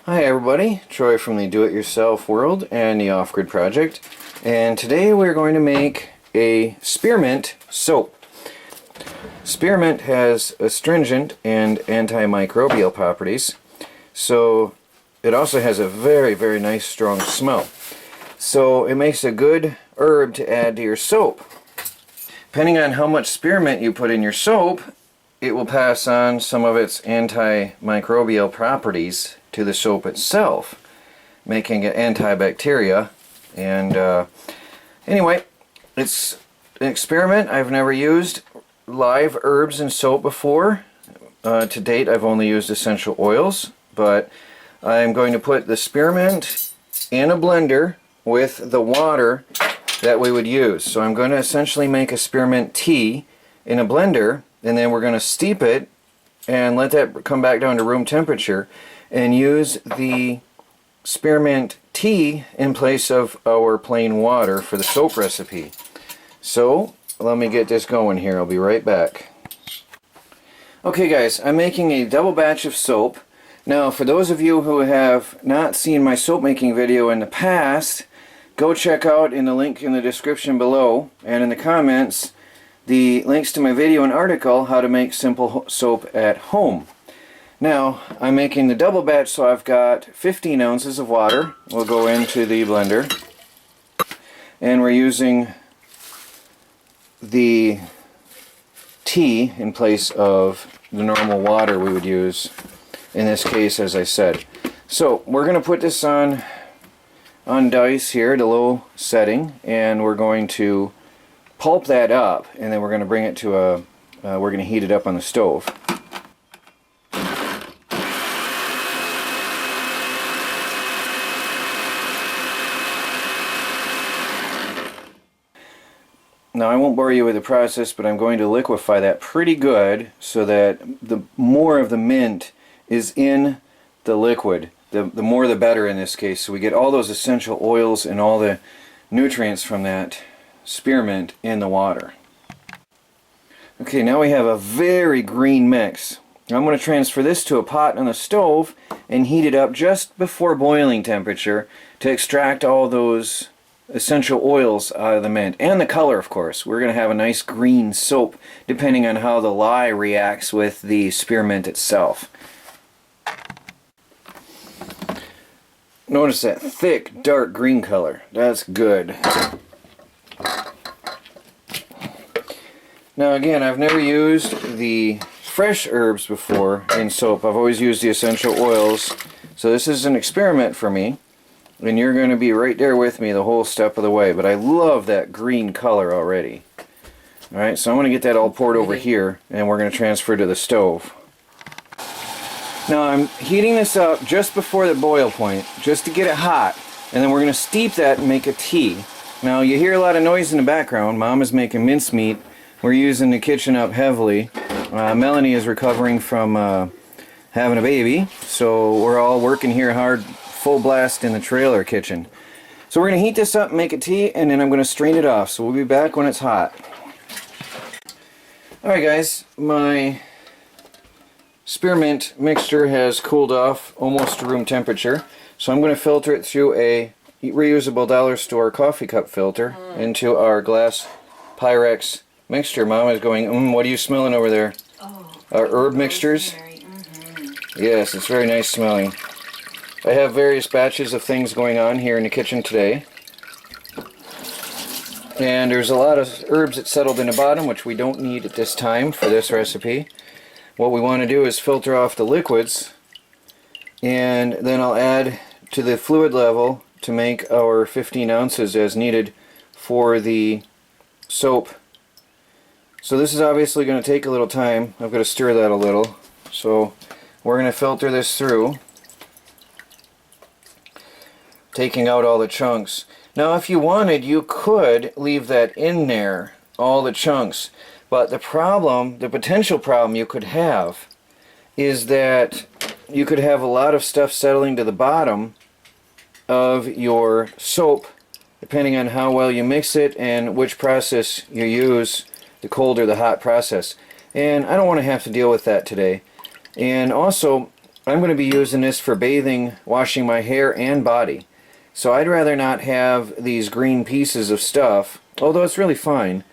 Hi everybody, Troy from the Do-It-Yourself World and the Off-Grid Project, and today we're going to make a spearmint soap. Spearmint has astringent and antimicrobial properties, so it also has a very nice strong smell. So it makes a good herb to add to your soap. Depending on how much spearmint you put in your soap, it will pass on some of its antimicrobial properties to the soap itself, making it antibacteria. And anyway, it's an experiment. I've never used live herbs in soap before. To date, I've only used essential oils, but I'm going to put the spearmint in a blender with the water that we would use. So I'm going to essentially make a spearmint tea in a blender, and then we're going to steep it and let that come back down to room temperature and use the spearmint tea in place of our plain water for the soap recipe. So let me get this going here. I'll be right back. Okay guys, I'm making a double batch of soap. Now for those of you who have not seen my soap making video in the past, go check out in the link in the description below and in the comments the links to my video and article, How to Make Simple Soap at Home. Now, I'm making the double batch, so I've got 15 ounces of water. We'll go into the blender. And we're using the tea in place of the normal water we would use in this case, as I said. So, we're going to put this on dice here at a low setting, and we're going to pulp that up, and then we're going to bring it to we're going to heat it up on the stove. Now I won't bore you with the process, but I'm going to liquefy that pretty good so that the more of the mint is in the liquid. The more the better in this case, so we get all those essential oils and all the nutrients from that spearmint in the water. Okay, now we have a very green mix. I'm going to transfer this to a pot on the stove and heat it up just before boiling temperature to extract all those essential oils out of the mint, and the color, of course. We're going to have a nice green soap depending on how the lye reacts with the spearmint itself. Notice that thick dark green color. That's good. Now again, I've never used the fresh herbs before in soap. I've always used the essential oils. So this is an experiment for me. And you're going to be right there with me the whole step of the way. But I love that green color already. Alright, so I'm going to get that all poured over here, and we're going to transfer to the stove. Now I'm heating this up just before the boil point, just to get it hot. And then we're going to steep that and make a tea. Now you hear a lot of noise in the background. Mom is making mincemeat. We're using the kitchen up heavily. Melanie is recovering from having a baby, so we're all working here hard, full blast in the trailer kitchen. So we're going to heat this up and make a tea, and then I'm going to strain it off, so we'll be back when it's hot. Alright guys, my spearmint mixture has cooled off almost to room temperature, so I'm going to filter it through a reusable dollar store coffee cup filter into our glass Pyrex mixture. Mom is going, what are you smelling over there? Oh, our herb mixtures? Yes, it's very nice smelling. I have various batches of things going on here in the kitchen today. And there's a lot of herbs that settled in the bottom, which we don't need at this time for this recipe. What we want to do is filter off the liquids, and then I'll add to the fluid level to make our 15 ounces as needed for the soap. So this is obviously going to take a little time. I've got to stir that a little. So we're going to filter this through, taking out all the chunks. Now if you wanted, you could leave that in there, all the chunks. But the problem, the potential problem you could have, is that you could have a lot of stuff settling to the bottom of your soap, depending on how well you mix it and which process you use, the cold or the hot process. And I don't want to have to deal with that today. And also, I'm going to be using this for bathing, washing my hair and body. So I'd rather not have these green pieces of stuff, although it's really fine.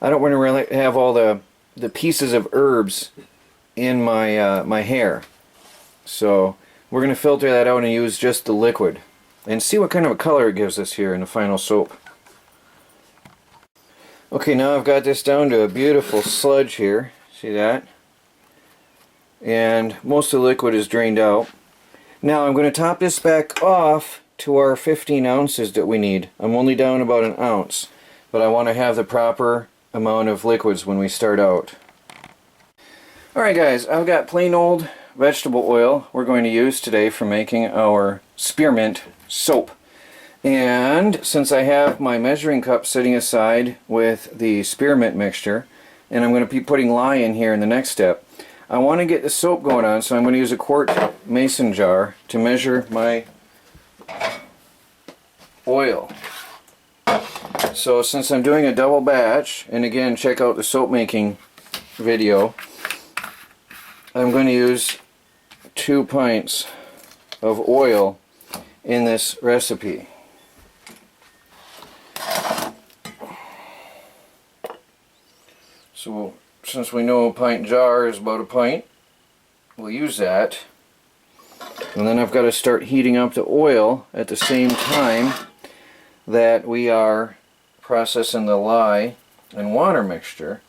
I don't want to really have all the pieces of herbs in my my hair. So we're going to filter that out and use just the liquid and see what kind of a color it gives us here in the final soap. Okay, now I've got this down to a beautiful sludge here. See that? And most of the liquid is drained out. Now I'm going to top this back off to our 15 ounces that we need. I'm only down about an ounce, but I want to have the proper amount of liquids when we start out. Alright guys, I've got plain old vegetable oil we're going to use today for making our spearmint soap. And since I have my measuring cup sitting aside with the spearmint mixture, and I'm going to be putting lye in here in the next step, I want to get the soap going on, so I'm going to use a quart mason jar to measure my oil. So since I'm doing a double batch, and again check out the soap making video, I'm going to use 2 pints of oil in this recipe. So since we know a pint jar is about a pint, we'll use that. And then I've got to start heating up the oil at the same time that we are processing the lye and water mixture.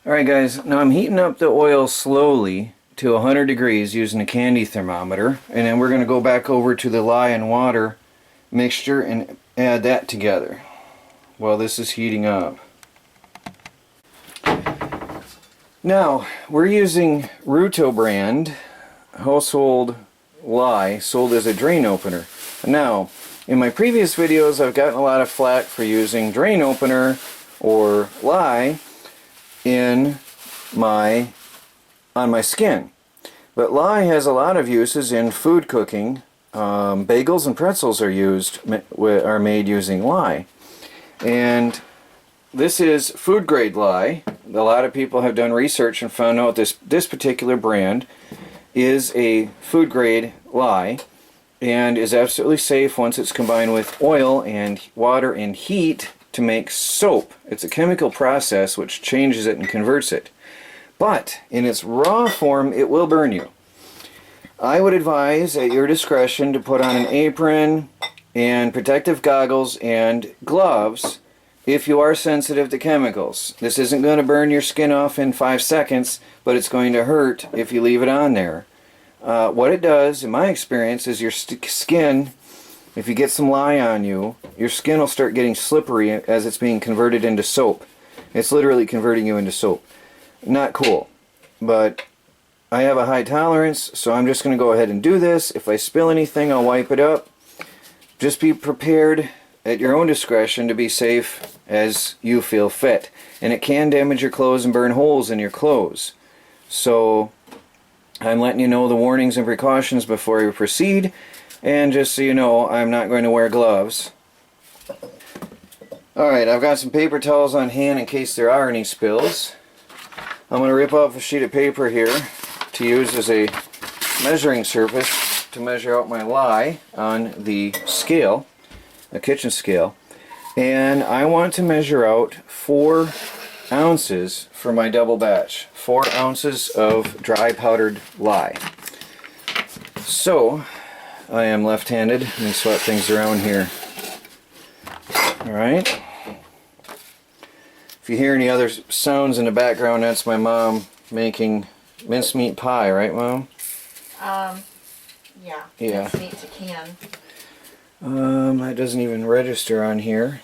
Alright guys, now I'm heating up the oil slowly to 100 degrees using a candy thermometer, and then we're going to go back over to the lye and water mixture and add that together while this is heating up. Now, we're using Ruto brand household lye sold as a drain opener. Now, in my previous videos I've gotten a lot of flack for using drain opener or lye on my skin. But lye has a lot of uses in food cooking. Bagels and pretzels are made using lye. And this is food grade lye. A lot of people have done research and found out this particular brand is a food grade lye and is absolutely safe once it's combined with oil and water and heat to make soap. It's a chemical process which changes it and converts it. But in its raw form, it will burn you. I would advise at your discretion to put on an apron and protective goggles and gloves if you are sensitive to chemicals. This isn't going to burn your skin off in 5 seconds, but it's going to hurt if you leave it on there. What it does, in my experience, is your skin, if you get some lye on you, your skin will start getting slippery as it's being converted into soap. It's literally converting you into soap. Not cool, but I have a high tolerance, so I'm just going to go ahead and do this. If I spill anything, I'll wipe it up. Just be prepared at your own discretion to be safe as you feel fit. And it can damage your clothes and burn holes in your clothes. So I'm letting you know the warnings and precautions before we proceed. And just so you know, I'm not going to wear gloves. Alright, I've got some paper towels on hand in case there are any spills. I'm going to rip off a sheet of paper here to use as a measuring surface to measure out my lye on the scale, a kitchen scale. And I want to measure out 4 ounces for my double batch. 4 ounces of dry powdered lye. So, I am left-handed. Let me swap things around here. Alright. If you hear any other sounds in the background, that's my mom making mincemeat pie, right, Mom? Yeah. Yeah. Mincemeat to can. That doesn't even register on here.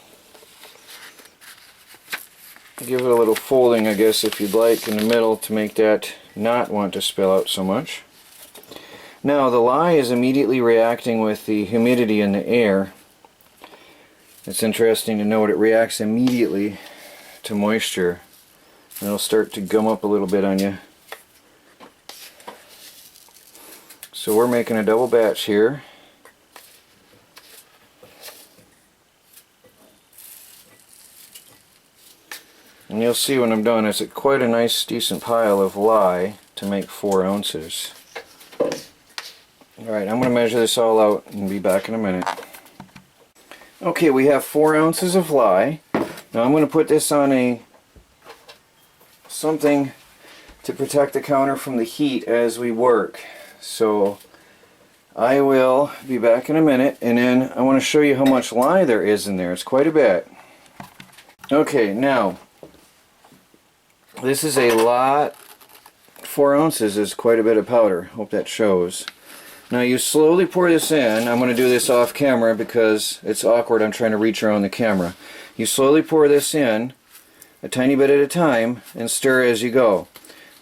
Give it a little folding, I guess, if you'd like, in the middle to make that not want to spill out so much. Now, the lye is immediately reacting with the humidity in the air. It's interesting to note it reacts immediately to moisture. It'll start to gum up a little bit on you. So we're making a double batch here. And you'll see when I'm done, it's quite a nice, decent pile of lye to make 4 ounces. Alright, I'm going to measure this all out and be back in a minute. Okay, we have 4 ounces of lye. Now I'm going to put this on something to protect the counter from the heat as we work. So I will be back in a minute, and then I want to show you how much lye there is in there. It's quite a bit. Okay, now this is a lot. 4 ounces is quite a bit of powder. Hope that shows. Now you slowly pour this in. I'm going to do this off camera because it's awkward. I'm trying to reach around the camera. You slowly pour this in a tiny bit at a time and stir as you go.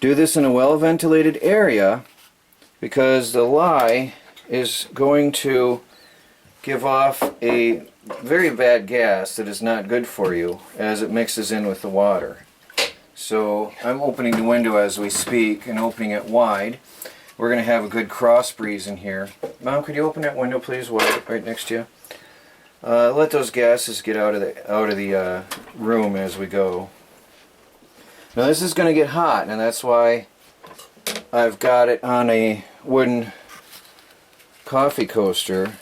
Do this in a well ventilated area because the lye is going to give off a very bad gas that is not good for you as it mixes in with the water. So I'm opening the window as we speak and opening it wide. We're going to have a good cross breeze in here. Mom, could you open that window please, wide, right next to you? Let those gases get out of the room as we go. Now this is going to get hot, and that's why I've got it on a wooden coffee coaster.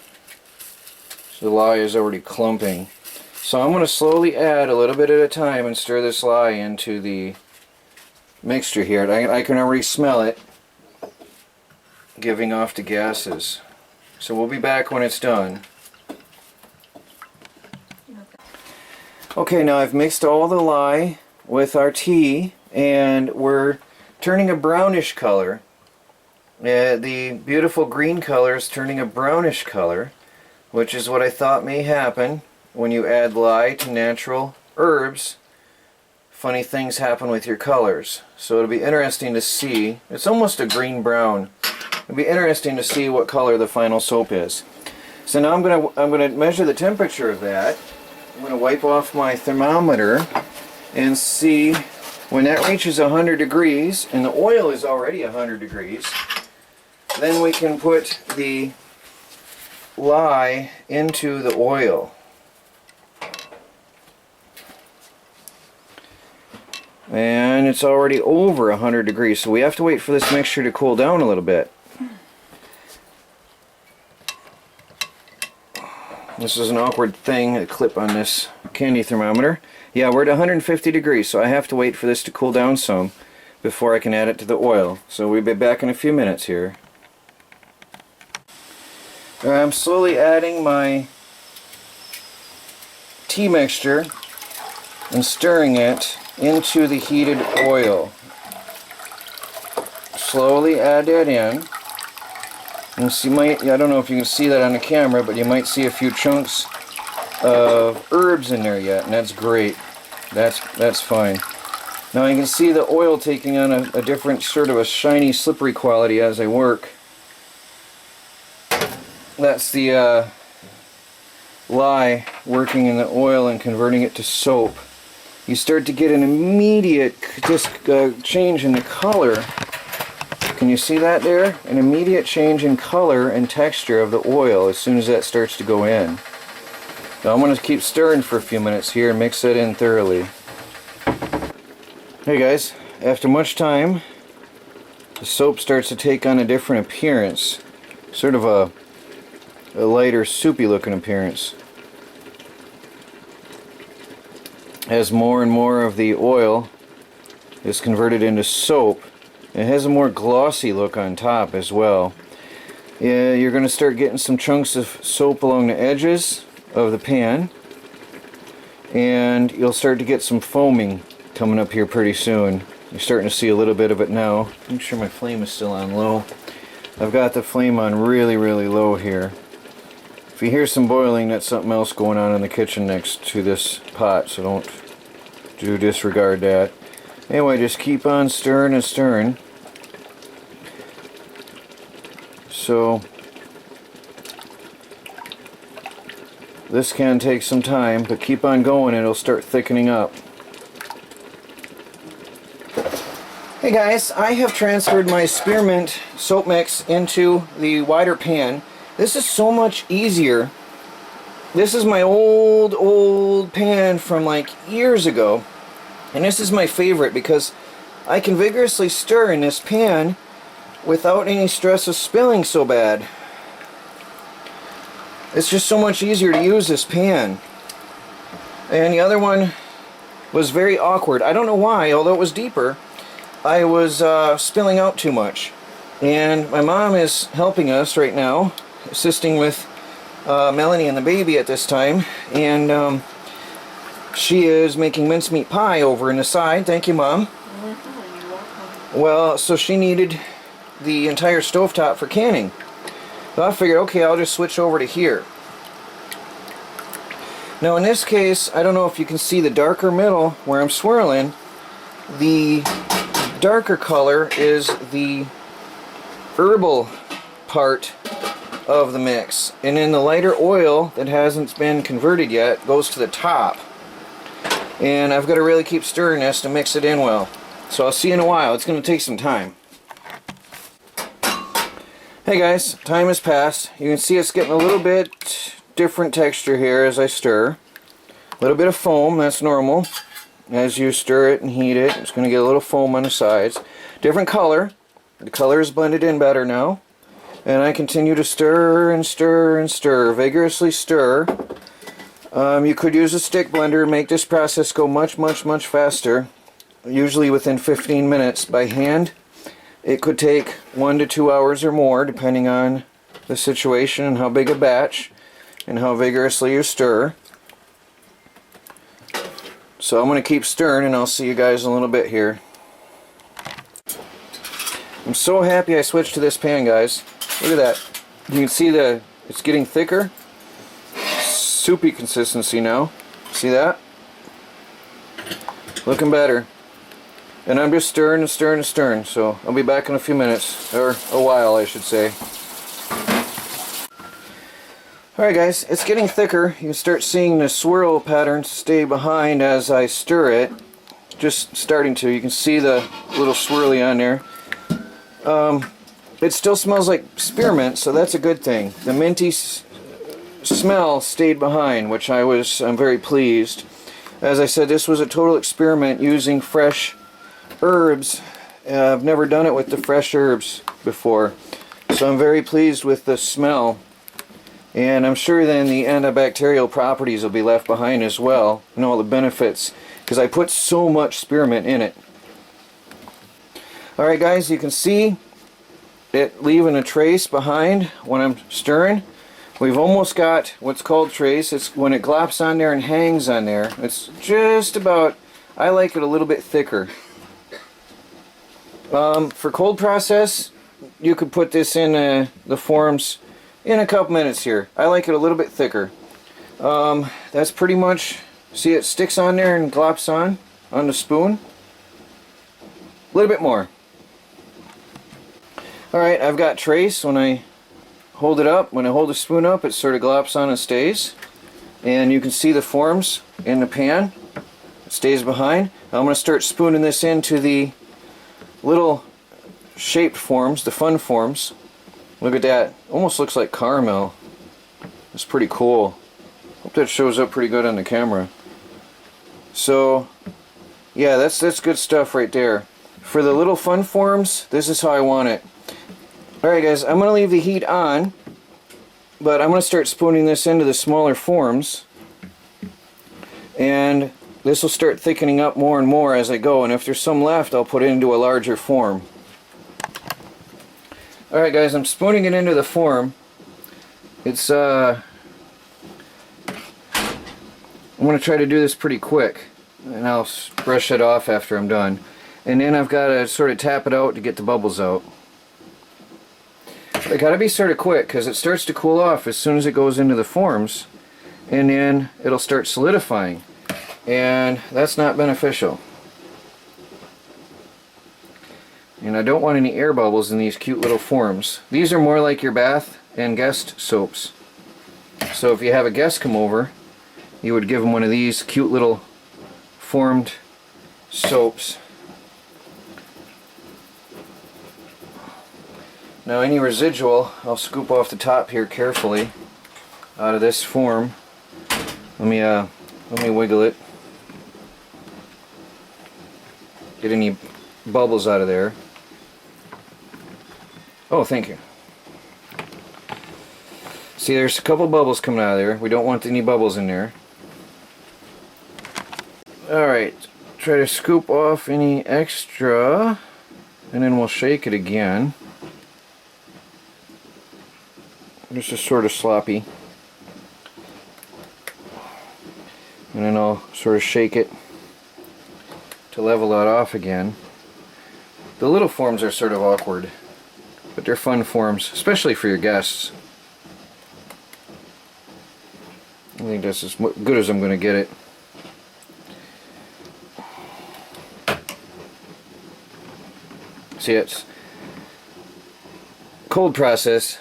So the lye is already clumping. So I'm going to slowly add a little bit at a time and stir this lye into the mixture here. I can already smell it giving off the gases. So we'll be back when it's done. Okay, now I've mixed all the lye with our tea, and we're turning a brownish color. The beautiful green color is turning a brownish color, which is what I thought may happen when you add lye to natural herbs. Funny things happen with your colors. So it'll be interesting to see. It's almost a green brown. It'll be interesting to see what color the final soap is. So now I'm gonna measure the temperature of that. I'm gonna wipe off my thermometer and see when that reaches 100 degrees, and the oil is already 100 degrees. Then we can put the lye into the oil. And it's already over 100 degrees, so we have to wait for this mixture to cool down a little bit. This is an awkward thing, a clip on this candy thermometer. Yeah, we're at 150 degrees, so I have to wait for this to cool down some before I can add it to the oil. So we'll be back in a few minutes here. I'm slowly adding my tea mixture and stirring it into the heated oil. Slowly add that in. And I don't know if you can see that on the camera, but you might see a few chunks of herbs in there yet, and that's great. That's fine. Now you can see the oil taking on a different sort of a shiny, slippery quality as I work. That's the lye working in the oil and converting it to soap. You start to get an immediate change in the color. Can you see that there? An immediate change in color and texture of the oil as soon as that starts to go in. Now I'm going to keep stirring for a few minutes here and mix it in thoroughly. Hey guys, after much time, the soap starts to take on a different appearance. Sort of a lighter, soupy looking appearance. As more and more of the oil is converted into soap, it has a more glossy look on top as well. Yeah, you're going to start getting some chunks of soap along the edges of the pan, and you'll start to get some foaming coming up here pretty soon. You're starting to see a little bit of it now. Make sure my flame is still on low. I've got the flame on really, really low here. If you hear some boiling, that's something else going on in the kitchen next to this pot, so don't disregard that. Anyway, just keep on stirring and stirring. So this can take some time, but keep on going, it'll start thickening up. Hey guys, I have transferred my spearmint soap mix into the wider pan. This is so much easier. This is my old pan from like years ago, And this is my favorite because I can vigorously stir in this pan without any stress of spilling so bad. It's just so much easier to use this pan. And the other one was very awkward. I don't know why, although it was deeper, I was spilling out too much. And my mom is helping us right now, assisting with Melanie and the baby at this time. And she is making mincemeat pie over in the side. Thank you, Mom. Well, so she needed the entire stovetop for canning. So I figured, okay, I'll just switch over to here. Now in this case, I don't know if you can see the darker middle where I'm swirling. The darker color is the herbal part of the mix. And then the lighter oil that hasn't been converted yet goes to the top. And I've got to really keep stirring this to mix it in well. So I'll see you in a while. It's going to take some time. Hey guys, time has passed. You can see it's getting a little bit different texture here as I stir. A little bit of foam, that's normal. As you stir it and heat it, it's going to get a little foam on the sides. Different color. The color is blended in better now. And I continue to stir and stir and stir. Vigorously stir. You could use a stick blender and make this process go much faster. Usually within 15 minutes. By hand, it could take 1 to 2 hours or more, depending on the situation and how big a batch and how vigorously you stir. So I'm going to keep stirring and I'll see you guys in a little bit here. I'm so happy I switched to this pan, guys. Look at that. You can see it's getting thicker. Soupy consistency now. See that? Looking better. And I'm just stirring and stirring and stirring, so I'll be back in a few minutes, or a while I should say. Alright guys, it's getting thicker. You can start seeing the swirl pattern stay behind as I stir it. Just starting to. You can see the little swirly on there. It still smells like spearmint, so that's a good thing. The minty smell stayed behind, which I'm very pleased. As I said, this was a total experiment using fresh herbs. I've never done it with the fresh herbs before, so I'm very pleased with the smell, and I'm sure then the antibacterial properties will be left behind as well, and all the benefits, because I put so much spearmint in it. Alright guys, you can see it leaving a trace behind when I'm stirring. We've almost got what's called trace. It's when it glops on there and hangs on there. It's just about, I like it a little bit thicker. For cold process, you could put this in the forms in a couple minutes here. I like it a little bit thicker. That's pretty much, see it sticks on there and glops on the spoon. A little bit more. Alright, I've got trace. When I hold it up, when I hold the spoon up, it sort of glops on and stays. And you can see the forms in the pan. It stays behind. I'm going to start spooning this into the little shaped forms, the fun forms. Look at that. Almost looks like caramel. It's pretty cool. Hope that shows up pretty good on the camera. So, yeah, that's good stuff right there. For the little fun forms, this is how I want it. Alright guys, I'm going to leave the heat on, but I'm going to start spooning this into the smaller forms. And this will start thickening up more and more as I go, and if there's some left, I'll put it into a larger form. Alright guys, I'm spooning it into the form. It's, I'm going to try to do this pretty quick, and I'll brush it off after I'm done. And then I've got to sort of tap it out to get the bubbles out. It got to be sort of quick, because it starts to cool off as soon as it goes into the forms, and then it'll start solidifying. And that's not beneficial. And I don't want any air bubbles in these cute little forms. These are more like your bath and guest soaps. So if you have a guest come over, you would give them one of these cute little formed soaps. Now any residual, I'll scoop off the top here carefully out of this form. Let me wiggle it. get any bubbles out of there. Oh, thank you. See, there's a couple bubbles coming out of there. We don't want any bubbles in there. Alright, try to scoop off any extra, and then we'll shake it again. This is sort of sloppy. And then I'll sort of shake it to level that off again. The little forms are sort of awkward, but they're fun forms, especially for your guests. I think that's as good as I'm going to get it. See, it's cold process.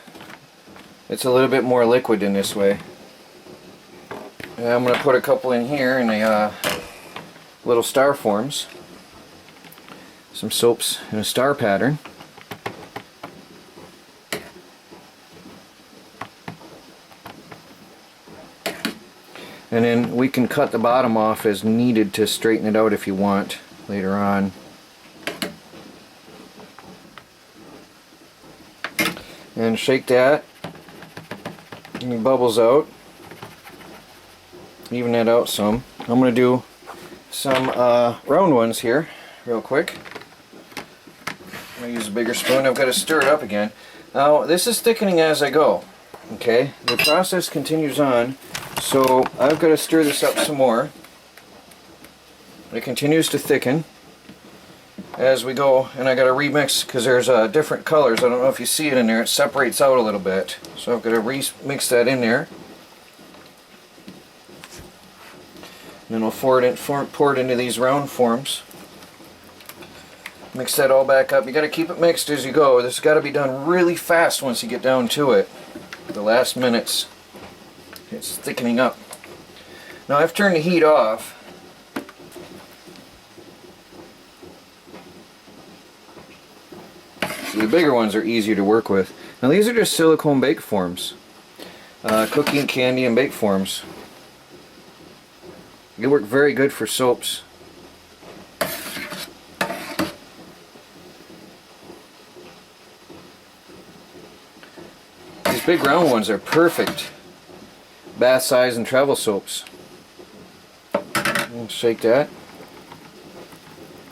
It's a little bit more liquid in this way. And I'm going to put a couple in here in the little star forms. Some soaps in a star pattern. And then we can cut the bottom off as needed to straighten it out if you want later on. And shake that. Any bubbles out. Even that out some. I'm going to do some round ones here real quick. I'm going to use a bigger spoon. I've got to stir it up again. Now this is thickening as I go. Okay, the process continues on, so I've got to stir this up some more. It continues to thicken as we go, and I got to remix because there's different colors. I don't know if you see it in there. It separates out a little bit, so I've got to remix that in there. And then we'll pour it into these round forms. Mix that all back up. You got to keep it mixed as you go. This has got to be done really fast once you get down to it. The last minutes, it's thickening up. Now I've turned the heat off. So the bigger ones are easier to work with. Now these are just silicone bake forms, cookie and candy and bake forms. They work very good for soaps. These big round ones are perfect bath size and travel soaps. Shake that.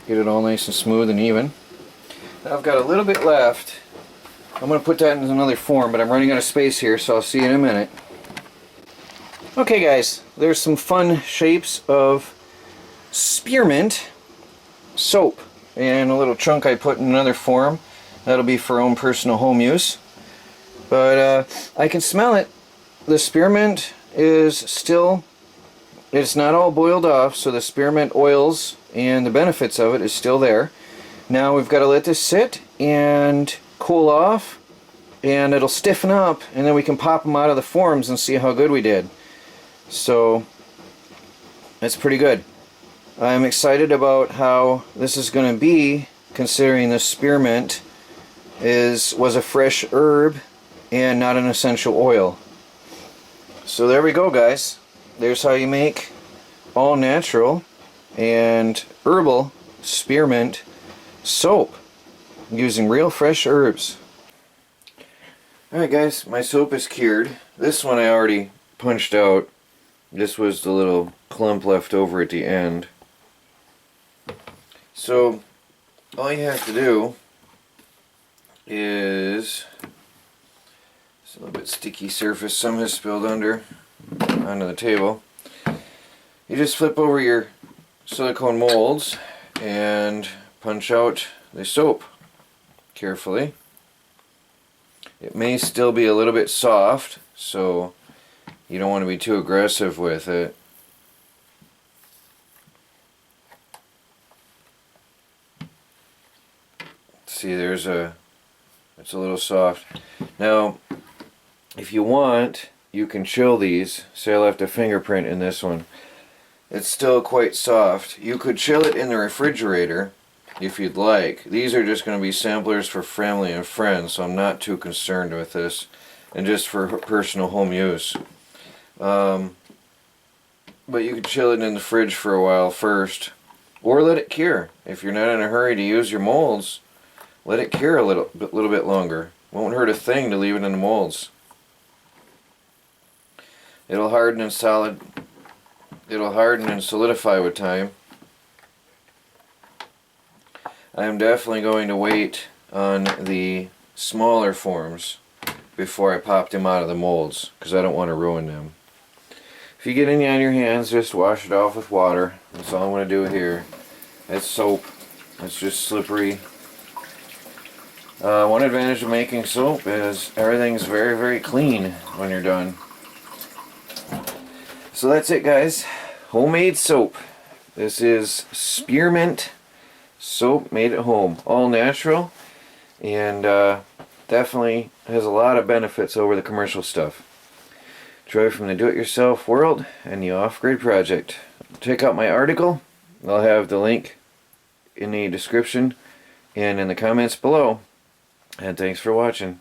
Get it all nice and smooth and even. Now I've got a little bit left. I'm going to put that in another form, but I'm running out of space here, so I'll see you in a minute. Okay guys, there's some fun shapes of spearmint soap, and a little chunk I put in another form. That'll be for own personal home use. But I can smell it. The spearmint is still, it's not all boiled off, so the spearmint oils and the benefits of it is still there. Now we've got to let this sit and cool off, and it'll stiffen up, and then we can pop them out of the forms and see how good we did. So that's pretty good. I'm excited about how this is going to be, considering the spearmint was a fresh herb and not an essential oil. So there we go guys. There's how you make all natural and herbal spearmint soap using real fresh herbs. Alright guys, my soap is cured. This one I already punched out. This was the little clump left over at the end. So all you have to do is, it's a little bit sticky surface, some has spilled onto the table. You just flip over your silicone molds and punch out the soap carefully. It may still be a little bit soft, so you don't want to be too aggressive with it. See, it's a little soft. Now, if you want, you can chill these. Say I left a fingerprint in this one. It's still quite soft. You could chill it in the refrigerator if you'd like. These are just going to be samplers for family and friends, so I'm not too concerned with this, and just for personal home use. But you could chill it in the fridge for a while first, Or let it cure. If you're not in a hurry to use your molds, let it cure a little bit longer. Won't hurt a thing to leave it in the molds. It'll harden and solidify with time. I am definitely going to wait on the smaller forms before I pop them out of the molds, because I don't want to ruin them. If you get any on your hands, just wash it off with water. That's all I'm going to do here. It's soap. It's just slippery. One advantage of making soap is everything's very, very clean when you're done. So that's it, guys. Homemade soap. This is spearmint soap made at home. All natural, and definitely has a lot of benefits over the commercial stuff. Troy from the Do-It-Yourself World and the Off-Grid Project. Check out my article. I'll have the link in the description and in the comments below. And thanks for watching.